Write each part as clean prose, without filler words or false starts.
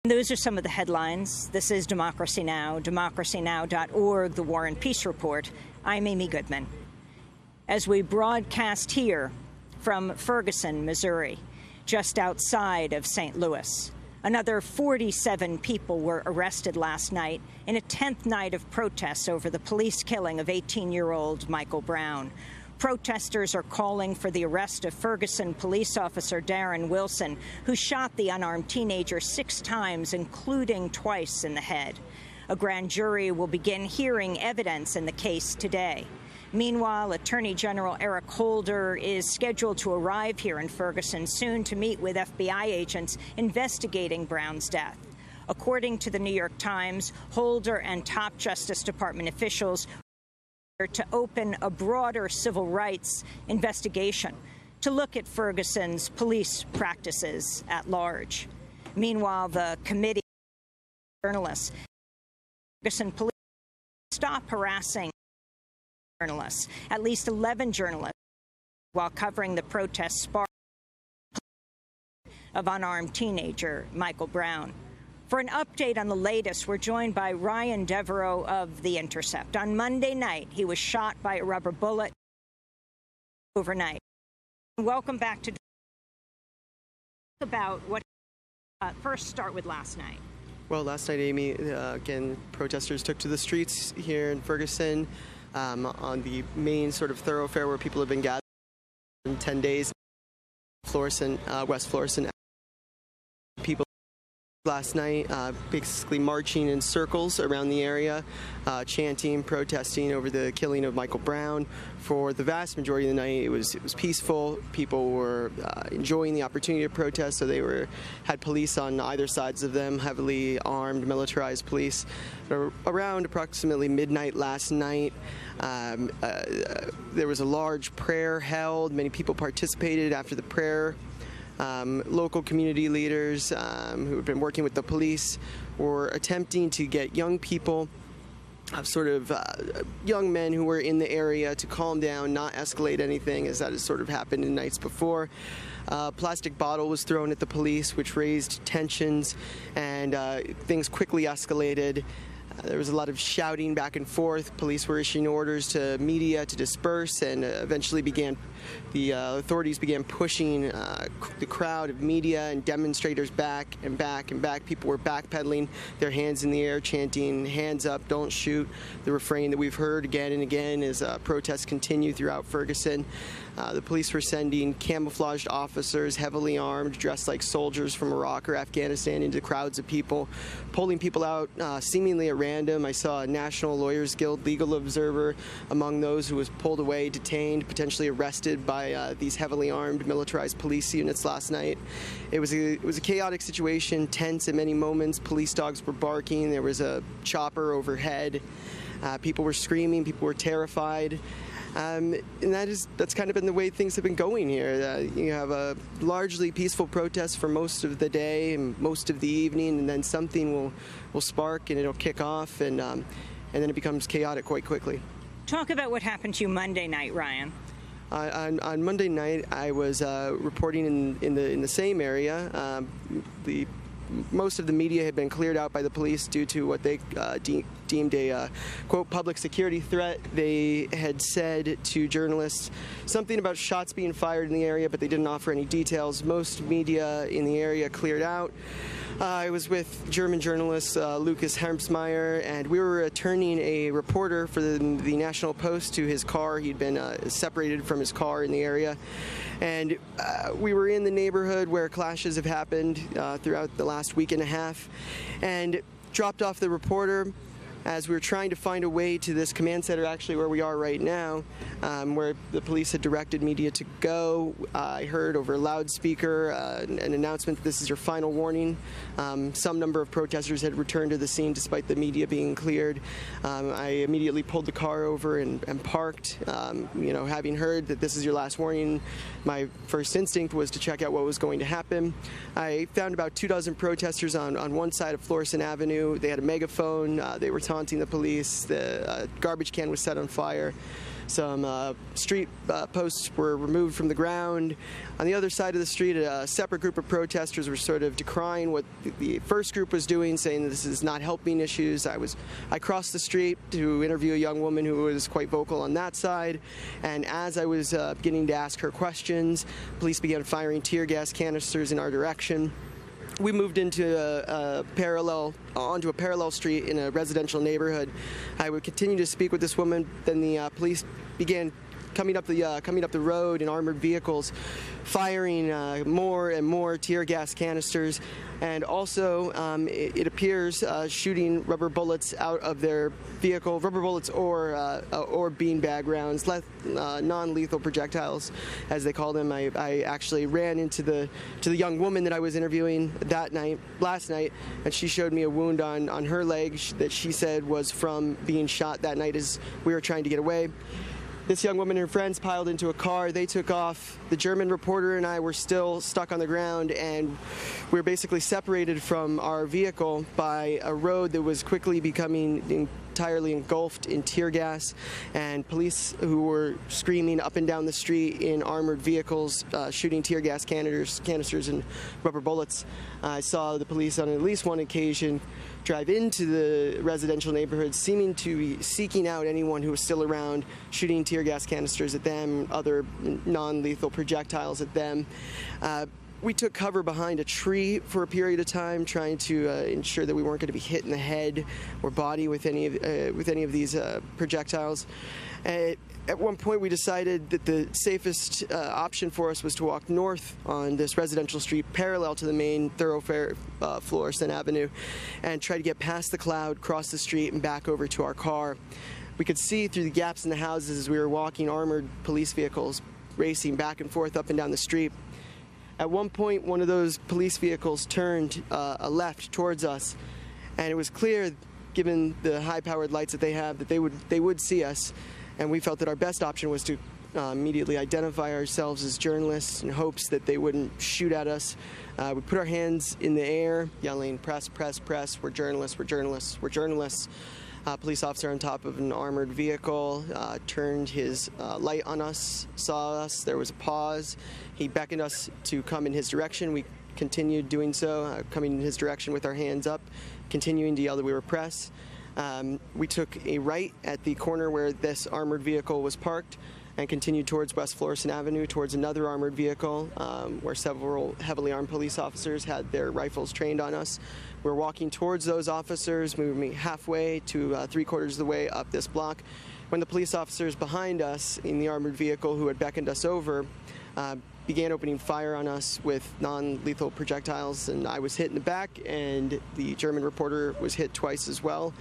Those are some of the headlines. This is Democracy Now!, democracynow.org, The War and Peace Report. I'm Amy Goodman. As we broadcast here from Ferguson, Missouri, just outside of St. Louis, another 47 people were arrested last night in a 10th night of protests over the police killing of 18-year-old Michael Brown. Protesters are calling for the arrest of Ferguson police officer Darren Wilson, who shot the unarmed teenager 6 times, including twice in the head. A grand jury will begin hearing evidence in the case today. Meanwhile, Attorney General Eric Holder is scheduled to arrive here in Ferguson soon to meet with FBI agents investigating Brown's death. According to the New York Times, Holder and top Justice Department officials to open a broader civil rights investigation to look at Ferguson's police practices at large. Meanwhile, the committee of journalists, Ferguson Police, stop harassing journalists. At least 11 journalists, while covering the protests sparked of unarmed teenager Michael Brown. For an update on the latest, we're joined by Ryan Devereaux of The Intercept. On Monday night, he was shot by a rubber bullet overnight. Welcome back to about what. First, start with last night. Well, last night, Amy, again, protesters took to the streets here in Ferguson on the main sort of thoroughfare where people have been gathered in 10 days. West Florissant. People last night basically marching in circles around the area, chanting, protesting over the killing of Michael Brown. For the vast majority of the night, it was peaceful. People were enjoying the opportunity to protest, so they had police on either sides of them, heavily armed, militarized police. Around approximately midnight last night, there was a large prayer held. Many people participated after the prayer. Local community leaders who have been working with the police were attempting to get young people, young men who were in the area, to calm down, not escalate anything, as that has sort of happened in nights before. A plastic bottle was thrown at the police, which raised tensions, and things quickly escalated. There was a lot of shouting back and forth. Police were issuing orders to media to disperse, and eventually the authorities began pushing the crowd of media and demonstrators back and back and back. People were backpedaling, their hands in the air, chanting, "Hands up, don't shoot," the refrain that we've heard again and again as protests continue throughout Ferguson. The police were sending camouflaged officers, heavily armed, dressed like soldiers from Iraq or Afghanistan, into crowds of people, pulling people out seemingly at random. I saw a National Lawyers Guild legal observer among those who was pulled away, detained, potentially arrested by these heavily armed, militarized police units last night. It was a chaotic situation, tense at many moments. Police dogs were barking. There was a chopper overhead. People were screaming. People were terrified. And that's kind of been the way things have been going here. You have a largely peaceful protest for most of the day and most of the evening, and then something will spark and it'll kick off, and then it becomes chaotic quite quickly. Talk about what happened to you Monday night, Ryan. On Monday night, I was reporting in the same area. Most of the media had been cleared out by the police due to what they deemed a, quote, public security threat. They had said to journalists something about shots being fired in the area, but they didn't offer any details. Most media in the area cleared out. I was with German journalist Lucas Hermsmeyer, and we were returning a reporter for the National Post to his car. He'd been separated from his car in the area. And we were in the neighborhood where clashes have happened throughout the last week and a half, and dropped off the reporter as we were trying to find a way to this command center, actually where we are right now, where the police had directed media to go. I heard over a loudspeaker an announcement that this is your final warning. Some number of protesters had returned to the scene despite the media being cleared. I immediately pulled the car over and parked. Having heard that this is your last warning, my first instinct was to check out what was going to happen. I found about 24 protesters on one side of Florissant Avenue. They had a megaphone. They were taunting the police. The garbage can was set on fire. Some street posts were removed from the ground. On the other side of the street, a separate group of protesters were sort of decrying what the first group was doing, saying this is not helping issues. I crossed the street to interview a young woman who was quite vocal on that side, and as I was beginning to ask her questions, police began firing tear gas canisters in our direction. We moved onto a parallel street in a residential neighborhood. I would continue to speak with this woman. Then the police began coming up the road in armored vehicles, firing more and more tear gas canisters, and also it appears shooting rubber bullets out of their vehicle, rubber bullets or beanbag rounds, non-lethal projectiles, as they call them. I actually ran into the young woman that I was interviewing last night, and she showed me a wound on her leg that she said was from being shot that night as we were trying to get away. This young woman and her friends piled into a car. They took off. The German reporter and I were still stuck on the ground, and we were basically separated from our vehicle by a road that was quickly becoming entirely engulfed in tear gas, and police who were screaming up and down the street in armored vehicles, shooting tear gas canisters and rubber bullets. I saw the police on at least one occasion drive into the residential neighborhood, seeming to be seeking out anyone who was still around, shooting tear gas canisters at them, other non-lethal projectiles at them. We took cover behind a tree for a period of time, trying to ensure that we weren't going to be hit in the head or body with any of these projectiles. At one point, we decided that the safest option for us was to walk north on this residential street parallel to the main thoroughfare, Florissant Avenue, and try to get past the cloud, cross the street, and back over to our car. We could see through the gaps in the houses as we were walking armored police vehicles racing back and forth up and down the street. At one point, one of those police vehicles turned a left towards us, and it was clear, given the high-powered lights that they have, that they would see us. And we felt that our best option was to immediately identify ourselves as journalists in hopes that they wouldn't shoot at us. We put our hands in the air, yelling, "Press, press, press, we're journalists, we're journalists, we're journalists." Police officer on top of an armored vehicle turned his light on us, saw us, there was a pause. He beckoned us to come in his direction. We continued doing so, coming in his direction with our hands up, continuing to yell that we were press. We took a right at the corner where this armored vehicle was parked and continued towards West Florissant Avenue, towards another armored vehicle where several heavily armed police officers had their rifles trained on us. We're walking towards those officers, moving halfway to 3/4 of the way up this block, when the police officers behind us in the armored vehicle who had beckoned us over began opening fire on us with non-lethal projectiles, and I was hit in the back, and the German reporter was hit twice as well.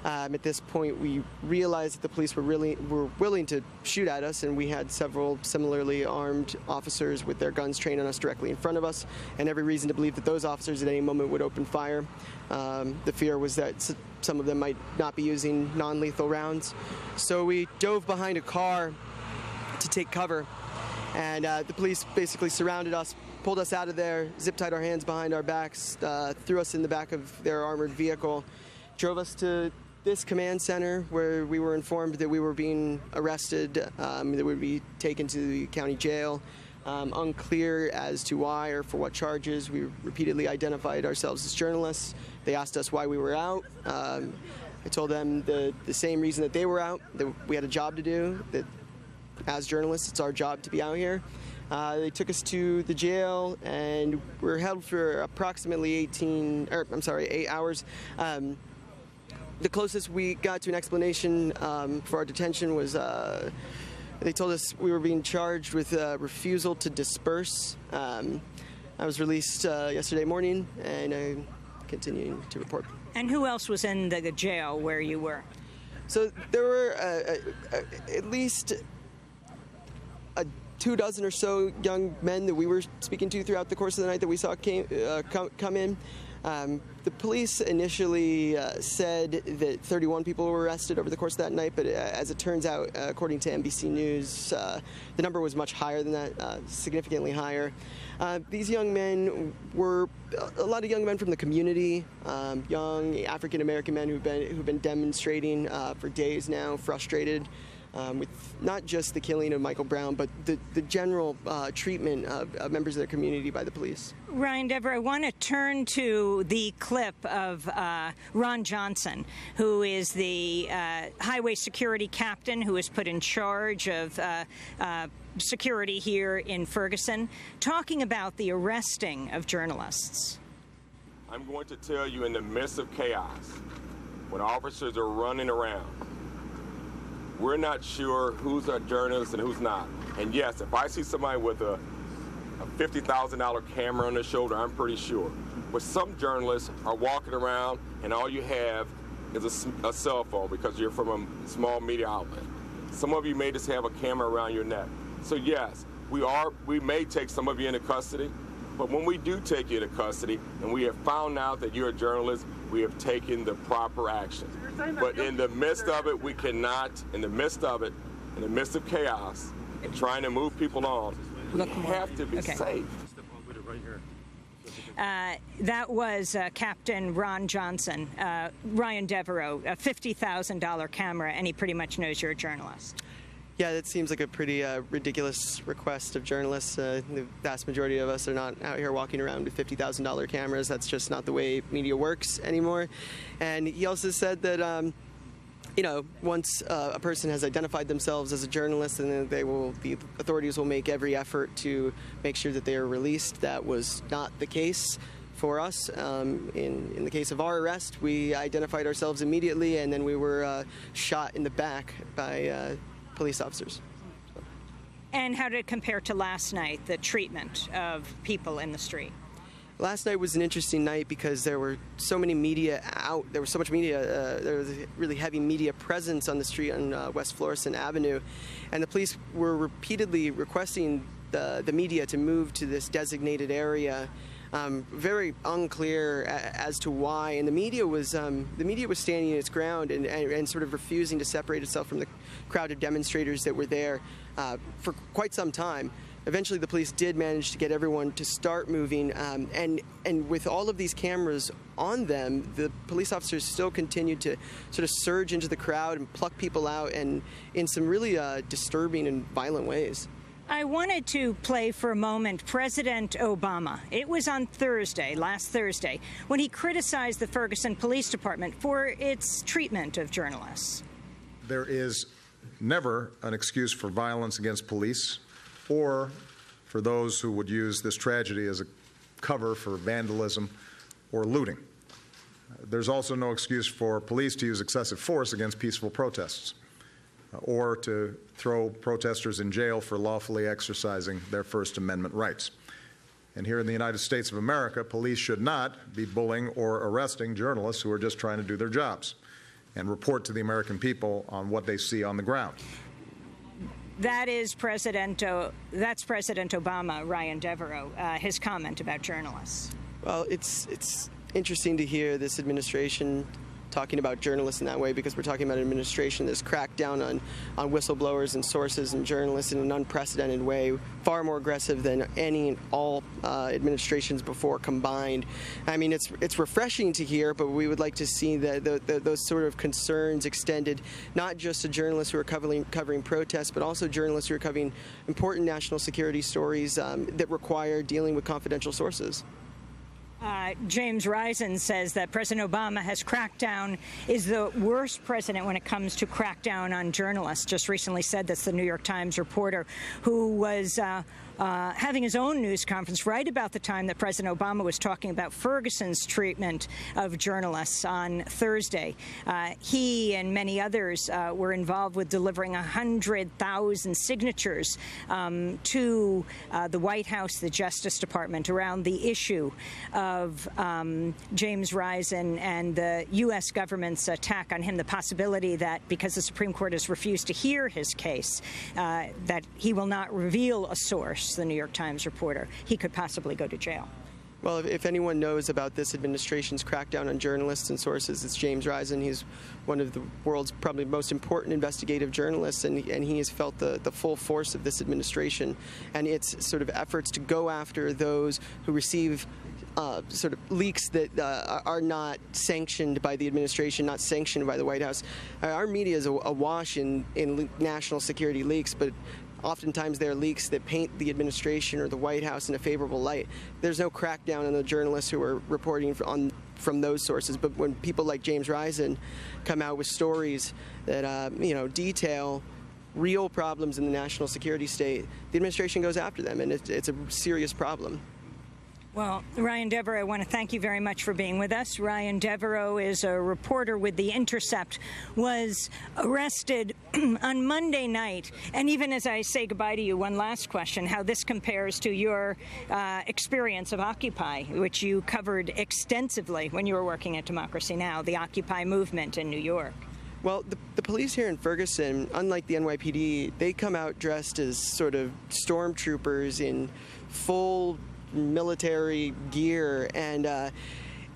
At this point, we realized that the police were willing to shoot at us, and we had several similarly armed officers with their guns trained on us directly in front of us, and every reason to believe that those officers at any moment would open fire. The fear was that some of them might not be using non-lethal rounds. So we dove behind a car to take cover, and the police basically surrounded us, pulled us out of there, zip-tied our hands behind our backs, threw us in the back of their armored vehicle, drove us to this command center where we were informed that we were being arrested, that we would be taken to the county jail. Unclear as to why or for what charges. We repeatedly identified ourselves as journalists. They asked us why we were out. I told them the same reason that they were out, that we had a job to do, that as journalists it's our job to be out here. They took us to the jail, and we were held for approximately 8 hours. The closest we got to an explanation for our detention was they told us we were being charged with refusal to disperse. I was released yesterday morning, and I'm continuing to report. And who else was in the jail where you were? So there were at least 24 or so young men that we were speaking to throughout the course of the night that we saw come in. The police initially said that 31 people were arrested over the course of that night, but as it turns out, according to NBC News, the number was much higher than that, significantly higher. These young men were a lot of young men from the community, young African-American men who've been demonstrating for days now, frustrated with not just the killing of Michael Brown, but the general treatment of members of their community by the police. Ryan Devereaux, I want to turn to the clip of Ron Johnson, who is the highway security captain who was put in charge of security here in Ferguson, talking about the arresting of journalists. I'm going to tell you, in the midst of chaos, when officers are running around, we're not sure who's a journalist and who's not. And yes, if I see somebody with a $50,000 camera on their shoulder, I'm pretty sure. But some journalists are walking around and all you have is a cell phone because you're from a small media outlet. Some of you may just have a camera around your neck. So yes, we may take some of you into custody, but when we do take you into custody and we have found out that you're a journalist, we have taken the proper action. But in the midst of it, we cannot, in the midst of chaos, and trying to move people on, we have to be safe. That was Captain Ron Johnson, Ryan Devereaux, a $50,000 camera, and he pretty much knows you're a journalist. Yeah, that seems like a pretty ridiculous request of journalists. The vast majority of us are not out here walking around with $50,000 cameras. That's just not the way media works anymore. And he also said that, you know, once a person has identified themselves as a journalist, then the authorities will make every effort to make sure that they are released. That was not the case for us. In the case of our arrest, we identified ourselves immediately, and then we were shot in the back by police officers. And how did it compare to last night, the treatment of people in the street? Last night was an interesting night because there were so many media out. There was so much media. There was a really heavy media presence on the street on West Florissant Avenue, and the police were repeatedly requesting the media to move to this designated area. Very unclear as to why, and the media was standing its ground and sort of refusing to separate itself from the crowd of demonstrators that were there for quite some time. Eventually, the police did manage to get everyone to start moving, and with all of these cameras on them, the police officers still continued to sort of surge into the crowd and pluck people out, and in some really disturbing and violent ways. I wanted to play for a moment President Obama. It was on Thursday, last Thursday, when he criticized the Ferguson Police Department for its treatment of journalists. There is never an excuse for violence against police or for those who would use this tragedy as a cover for vandalism or looting. There's also no excuse for police to use excessive force against peaceful protests or to throw protesters in jail for lawfully exercising their First Amendment rights. And here in the United States of America, police should not be bullying or arresting journalists who are just trying to do their jobs and report to the American people on what they see on the ground. That's President Obama, Ryan Devereaux, his comment about journalists. Well, it's interesting to hear this administration talking about journalists in that way, because we're talking about an administration that's cracked down on whistleblowers and sources and journalists in an unprecedented way, far more aggressive than any and all administrations before combined. I mean, it's refreshing to hear, but we would like to see those sort of concerns extended not just to journalists who are covering protests, but also journalists who are covering important national security stories that require dealing with confidential sources. James Risen says that President Obama has cracked down, is the worst president when it comes to crack down on journalists. Just recently said that's the New York Times reporter who was having his own news conference right about the time that President Obama was talking about Ferguson's treatment of journalists on Thursday. He and many others were involved with delivering 100,000 signatures to the White House, the Justice Department, around the issue of James Risen and the U.S. government's attack on him, the possibility that because the Supreme Court has refused to hear his case, that he will not reveal a source, the New York Times reporter, he could possibly go to jail. Well, if anyone knows about this administration's crackdown on journalists and sources, it's James Risen. He's one of the world's probably most important investigative journalists, and he has felt the full force of this administration and its sort of efforts to go after those who receive sort of leaks that are not sanctioned by the administration, not sanctioned by the White House. Our media is awash in national security leaks, but oftentimes they're leaks that paint the administration or the White House in a favorable light. There's no crackdown on the journalists who are reporting from those sources, but when people like James Risen come out with stories that detail real problems in the national security state, the administration goes after them, and it's a serious problem. Well, Ryan Devereaux, I want to thank you very much for being with us. Ryan Devereaux is a reporter with The Intercept, was arrested on Monday night. And even as I say goodbye to you, one last question, how this compares to your experience of Occupy, which you covered extensively when you were working at Democracy Now!, the Occupy movement in New York. Well, the police here in Ferguson, unlike the NYPD, they come out dressed as sort of stormtroopers in full military gear, and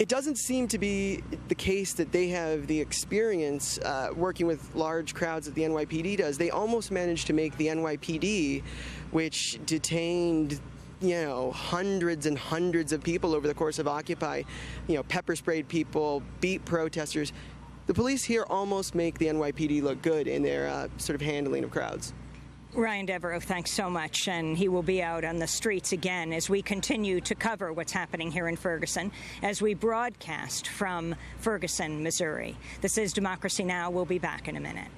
it doesn't seem to be the case that they have the experience working with large crowds that the NYPD does. They almost managed to make the NYPD, which detained hundreds and hundreds of people over the course of Occupy, pepper sprayed people, beat protesters. The police here almost make the NYPD look good in their sort of handling of crowds. Ryan Devereaux, thanks so much, and he will be out on the streets again as we continue to cover what's happening here in Ferguson, as we broadcast from Ferguson, Missouri. This is Democracy Now! We'll be back in a minute.